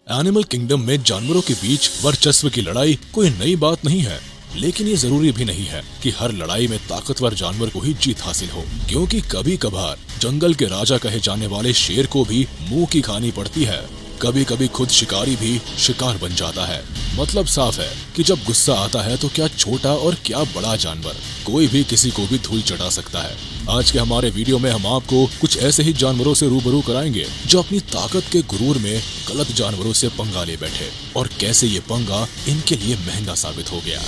Animal kingdom में जानवरों के बीच वर्चस्व की लड़ाई कोई नई बात नहीं है, लेकिन ये जरूरी भी नहीं है कि हर लड़ाई में ताकतवर जानवर को ही जीत हासिल हो, क्योंकि कभी कभार जंगल के राजा कहे जाने वाले शेर को भी मुंह की खानी पड़ती है। कभी कभी खुद शिकारी भी शिकार बन जाता है। मतलब साफ है कि जब गुस्सा आता है तो क्या छोटा और क्या बड़ा जानवर, कोई भी किसी को भी धूल चटा सकता है। आज के हमारे वीडियो में हम आपको कुछ ऐसे ही जानवरों से रूबरू कराएंगे जो अपनी ताकत के गुरूर में गलत जानवरों से पंगा ले बैठे, और कैसे ये पंगा इनके लिए महंगा साबित हो गया।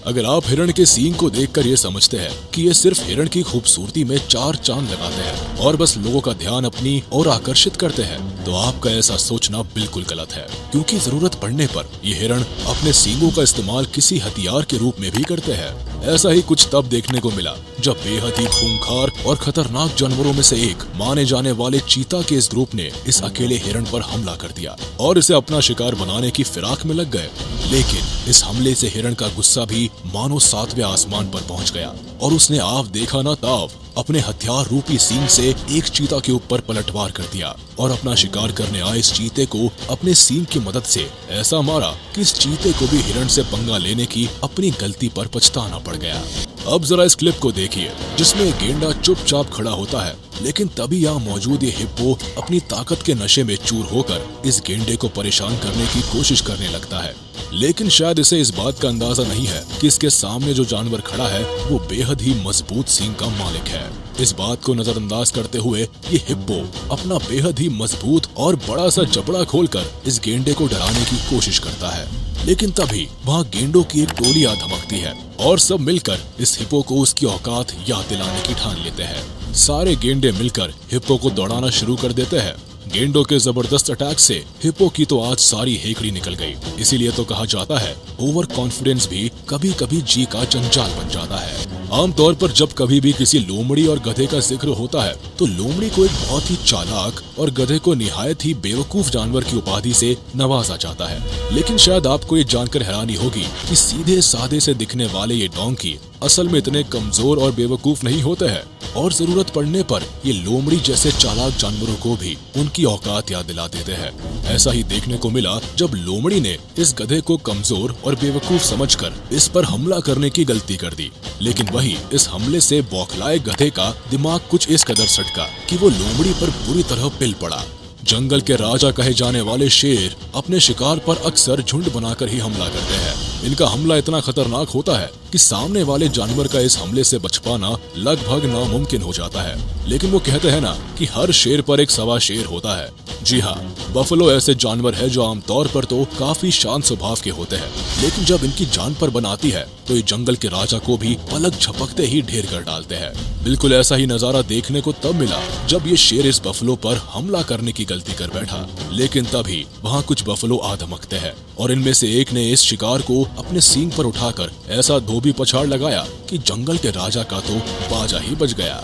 अगर आप हिरण के सींग को देखकर ये समझते हैं कि ये सिर्फ हिरण की खूबसूरती में चार चांद लगाते हैं और बस लोगों का ध्यान अपनी ओर आकर्षित करते हैं, तो आपका ऐसा सोचना बिल्कुल गलत है, क्योंकि जरूरत पड़ने पर ये हिरण अपने सींगों का इस्तेमाल किसी हथियार के रूप में भी करते हैं। ऐसा ही कुछ तब देखने को मिला जब बेहद ही खूंखार और खतरनाक जानवरों में से एक माने जाने वाले चीता के इस ग्रुप ने इस अकेले हिरण पर हमला कर दिया और इसे अपना शिकार बनाने की फिराक में लग गए। लेकिन इस हमले से हिरण का गुस्सा भी मानो सातवें आसमान पर पहुंच गया और उसने आव देखा ना ताव अपने हथियार रूपी सींग से एक चीता के ऊपर पलटवार कर दिया और अपना शिकार करने आए इस चीते को अपने सींग की मदद से ऐसा मारा कि इस चीते को भी हिरण से पंगा लेने की अपनी गलती पर पछताना पड़ गया। अब जरा इस क्लिप को देखिए जिसमें गेंडा चुपचाप खड़ा होता है, लेकिन तभी यहाँ मौजूद ये हिप्पो अपनी ताकत के नशे में चूर होकर इस गेंडे को परेशान करने की कोशिश करने लगता है। लेकिन शायद इसे इस बात का अंदाजा नहीं है कि इसके सामने जो जानवर खड़ा है वो बेहद ही मजबूत सींग का मालिक है। इस बात को नजरअंदाज करते हुए ये हिप्पो अपना बेहद ही मजबूत और बड़ा सा जबड़ा खोलकर इस गेंडे को डराने की कोशिश करता है। लेकिन तभी वहाँ गेंडों की एक टोली आ धमकती है और सब मिलकर इस हिप्पो को उसकी औकात याद दिलाने की ठान लेते हैं। सारे गेंडे मिलकर हिप्पो को दौड़ाना शुरू कर देते हैं। गेंडों के जबरदस्त अटैक से हिप्पो की तो आज सारी हेकड़ी निकल गई। इसीलिए तो कहा जाता है ओवर कॉन्फिडेंस भी कभी कभी जी का जंजाल बन जाता है। आमतौर पर जब कभी भी किसी लोमड़ी और गधे का जिक्र होता है तो लोमड़ी को एक बहुत ही चालाक और गधे को निहायत ही बेवकूफ जानवर की उपाधि से नवाजा जाता है। लेकिन शायद आपको ये जानकर हैरानी होगी कि सीधे साधे से दिखने वाले ये डोंकी असल में इतने कमजोर और बेवकूफ नहीं होते हैं, और जरूरत पड़ने पर ये लोमड़ी जैसे चालाक जानवरों को भी उनकी औकात याद दिला देते हैं। ऐसा ही देखने को मिला जब लोमड़ी ने इस गधे को कमजोर और बेवकूफ समझकर इस पर हमला करने की गलती कर दी। लेकिन वही इस हमले से बौखलाए गधे का दिमाग कुछ इस कदर सटका कि वो लोमड़ी पर बुरी तरह पिल पड़ा। जंगल के राजा कहे जाने वाले शेर अपने शिकार पर अक्सर झुंड बनाकर ही हमला करते हैं। इनका हमला इतना खतरनाक होता है कि सामने वाले जानवर का इस हमले से बच पाना लगभग नामुमकिन हो जाता है। लेकिन वो कहते हैं ना कि हर शेर पर एक सवा शेर होता है। जी हाँ, बफलो ऐसे जानवर है जो आमतौर पर तो काफी शांत स्वभाव के होते हैं, लेकिन जब इनकी जान पर बन आती है तो ये जंगल के राजा को भी पलक झपकते ही ढेर कर डालते हैं। बिल्कुल ऐसा ही नजारा देखने को तब मिला जब ये शेर इस बफलो पर हमला करने की गलती कर बैठा। लेकिन तभी वहाँ कुछ बफलो आ धमकते हैं और इनमें से एक ने इस शिकार को अपने सींग पर उठाकर ऐसा धोबी पछाड़ लगाया कि जंगल के राजा का तो बाजा ही बज गया।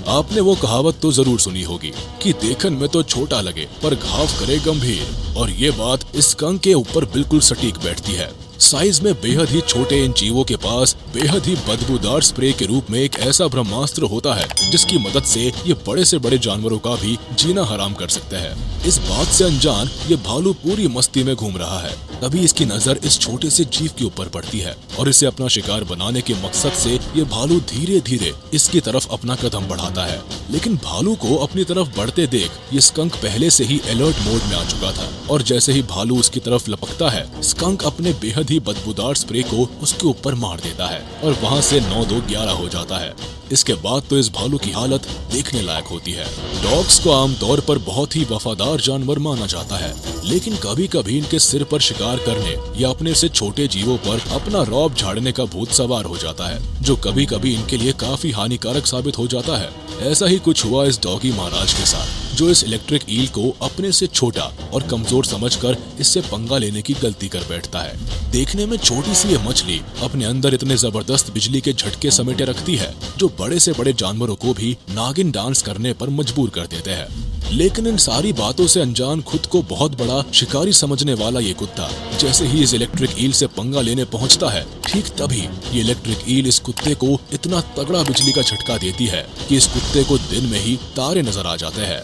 आपने वो कहावत तो जरूर सुनी होगी कि देखन में तो छोटा लगे पर घाव करे गंभीर, और ये बात इस स्कंक के ऊपर बिल्कुल सटीक बैठती है। साइज में बेहद ही छोटे इन जीवों के पास बेहद ही बदबूदार स्प्रे के रूप में एक ऐसा ब्रह्मास्त्र होता है जिसकी मदद से ये बड़े से बड़े जानवरों का भी जीना हराम कर सकते हैं। इस बात से अनजान ये भालू पूरी मस्ती में घूम रहा है। तभी इसकी नजर इस छोटे से जीव के ऊपर पड़ती है और इसे अपना शिकार बनाने के मकसद से ये भालू धीरे धीरे इसकी तरफ अपना कदम बढ़ाता है। लेकिन भालू को अपनी तरफ बढ़ते देख ये स्कंक पहले से ही अलर्ट मोड में आ चुका था, और जैसे ही भालू उसकी तरफ लपकता है स्कंक अपने बेहद ही बदबूदार स्प्रे को उसके ऊपर मार देता है और वहाँ से 9-2-11 हो जाता है। इसके बाद तो इस भालू की हालत देखने लायक होती है। डॉग्स को आमतौर पर बहुत ही वफादार जानवर माना जाता है, लेकिन कभी कभी इनके सिर पर शिकार करने या अपने से छोटे जीवों पर अपना रौब झाड़ने का भूत सवार हो जाता है, जो कभी कभी इनके लिए काफी हानिकारक साबित हो जाता है। ऐसा ही कुछ हुआ इस डॉगी महाराज के साथ, जो इस इलेक्ट्रिक ईल को अपने से छोटा और कमजोर समझकर इससे पंगा लेने की गलती कर बैठता है। देखने में छोटी सी ये मछली अपने अंदर इतने जबरदस्त बिजली के झटके समेटे रखती है जो बड़े से बड़े जानवरों को भी नागिन डांस करने पर मजबूर कर देते हैं। लेकिन इन सारी बातों से अनजान खुद को बहुत बड़ा शिकारी समझने वाला ये कुत्ता जैसे ही इस इलेक्ट्रिक ईल से पंगा लेने पहुंचता है, ठीक तभी ये इलेक्ट्रिक ईल इस कुत्ते को इतना तगड़ा बिजली का झटका देती है कि इस कुत्ते को दिन में ही तारे नजर आ जाते हैं।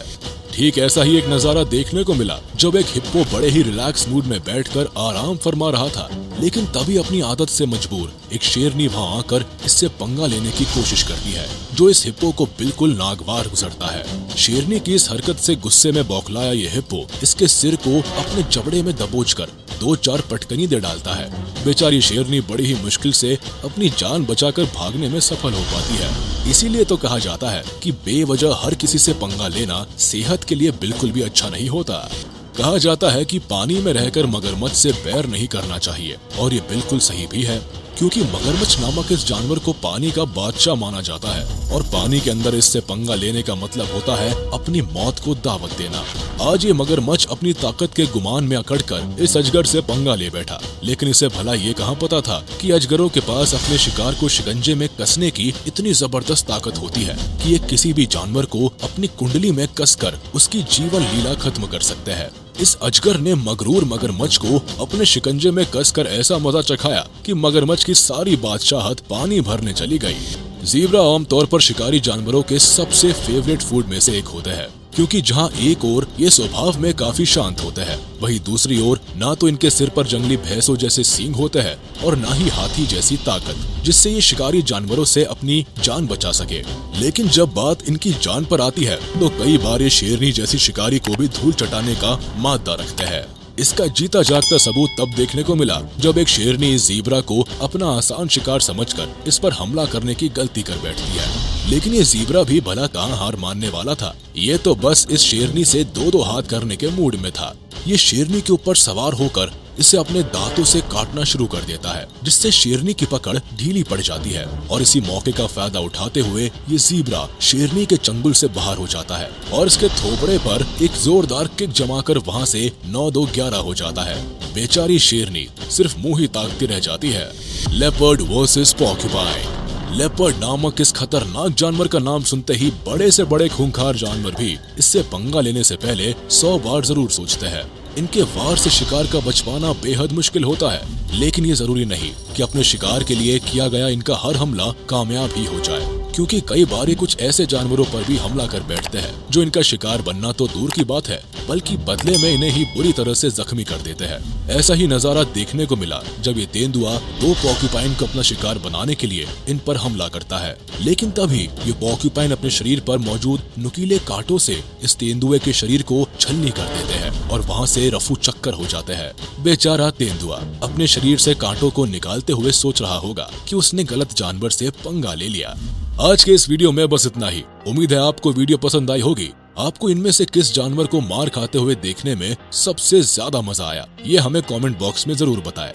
ठीक ऐसा ही एक नजारा देखने को मिला जब एक हिप्पो बड़े ही रिलैक्स मूड में बैठकर आराम फरमा रहा था, लेकिन तभी अपनी आदत से मजबूर एक शेरनी वहां आकर इससे पंगा लेने की कोशिश करती है, जो इस हिप्पो को बिल्कुल नागवार गुजरता है। शेरनी की इस हरकत से गुस्से में बौखलाया ये हिप्पो इसके सिर को अपने जबड़े में दबोचकर 2-4 पटकनी दे डालता है। बेचारी शेरनी बड़ी ही मुश्किल से अपनी जान बचाकर भागने में सफल हो पाती है। इसीलिए तो कहा जाता है कि बेवजह हर किसी से पंगा लेना सेहत के लिए बिल्कुल भी अच्छा नहीं होता। कहा जाता है कि पानी में रहकर मगरमच्छ से बैर नहीं करना चाहिए, और ये बिल्कुल सही भी है, क्योंकि मगरमच्छ नामक इस जानवर को पानी का बादशाह माना जाता है और पानी के अंदर इससे पंगा लेने का मतलब होता है अपनी मौत को दावत देना। आज ये मगरमच्छ अपनी ताकत के गुमान में अकड़कर इस अजगर से पंगा ले बैठा, लेकिन इसे भला ये कहाँ पता था कि अजगरों के पास अपने शिकार को शिकंजे में कसने की इतनी जबरदस्त ताकत होती है कि ये किसी भी जानवर को अपनी कुंडली में कसकर उसकी जीवन लीला खत्म कर सकते हैं। इस अजगर ने मगरूर मगरमच्छ को अपने शिकंजे में कसकर ऐसा मजा चखाया कि मगरमच्छ की सारी बादशाहत पानी भरने चली गई। ज़ीब्रा आमतौर पर शिकारी जानवरों के सबसे फेवरेट फूड में से एक होते हैं, क्योंकि जहां एक ओर ये स्वभाव में काफी शांत होते हैं, वहीं दूसरी ओर ना तो इनके सिर पर जंगली भैंसों जैसे सींग होते हैं और ना ही हाथी जैसी ताकत, जिससे ये शिकारी जानवरों से अपनी जान बचा सके। लेकिन जब बात इनकी जान पर आती है तो कई बार ये शेरनी जैसी शिकारी को भी धूल चटाने का मादा रखते हैं। इसका जीता जागता सबूत तब देखने को मिला जब एक शेरनी इस ज़ीब्रा को अपना आसान शिकार समझकर इस पर हमला करने की गलती कर बैठती है। लेकिन ये ज़ीब्रा भी भला कहाँ हार मानने वाला था, ये तो बस इस शेरनी से 2-2 हाथ करने के मूड में था। ये शेरनी के ऊपर सवार होकर इसे अपने दांतों से काटना शुरू कर देता है, जिससे शेरनी की पकड़ ढीली पड़ जाती है और इसी मौके का फायदा उठाते हुए ये ज़ीब्रा शेरनी के चंगुल से बाहर हो जाता है और इसके थोपड़े पर एक जोरदार किक जमाकर वहां से 9-2-11 हो जाता है। बेचारी शेरनी सिर्फ मुंह ही ताकती रह जाती है। Leopard versus porcupine. लेपर्ड नामक इस खतरनाक जानवर का नाम सुनते ही बड़े से बड़े खूंखार जानवर भी इससे पंगा लेने से पहले 100 बार जरूर सोचते हैं। इनके वार से शिकार का बच पाना बेहद मुश्किल होता है, लेकिन ये जरूरी नहीं कि अपने शिकार के लिए किया गया इनका हर हमला कामयाब ही हो जाए, क्योंकि कई बार ये कुछ ऐसे जानवरों पर भी हमला कर बैठते हैं जो इनका शिकार बनना तो दूर की बात है, बल्कि बदले में इन्हें ही बुरी तरह से जख्मी कर देते हैं। ऐसा ही नजारा देखने को मिला जब ये तेंदुआ 2 पॉर्क्यूपाइन को अपना शिकार बनाने के लिए इन पर हमला करता है, लेकिन तभी ये पॉर्क्यूपाइन अपने शरीर पर मौजूद नुकीले कांटों से इस तेंदुए के शरीर को छलनी कर देते हैं और वहाँ से रफू चक्कर हो जाते हैं। बेचारा तेंदुआ अपने शरीर से कांटों को निकालते हुए सोच रहा होगा कि उसने गलत जानवर से पंगा ले लिया। आज के इस वीडियो में बस इतना ही। उम्मीद है आपको वीडियो पसंद आई होगी। आपको इनमें से किस जानवर को मार खाते हुए देखने में सबसे ज्यादा मजा आया, ये हमें कमेंट बॉक्स में जरूर बताएं।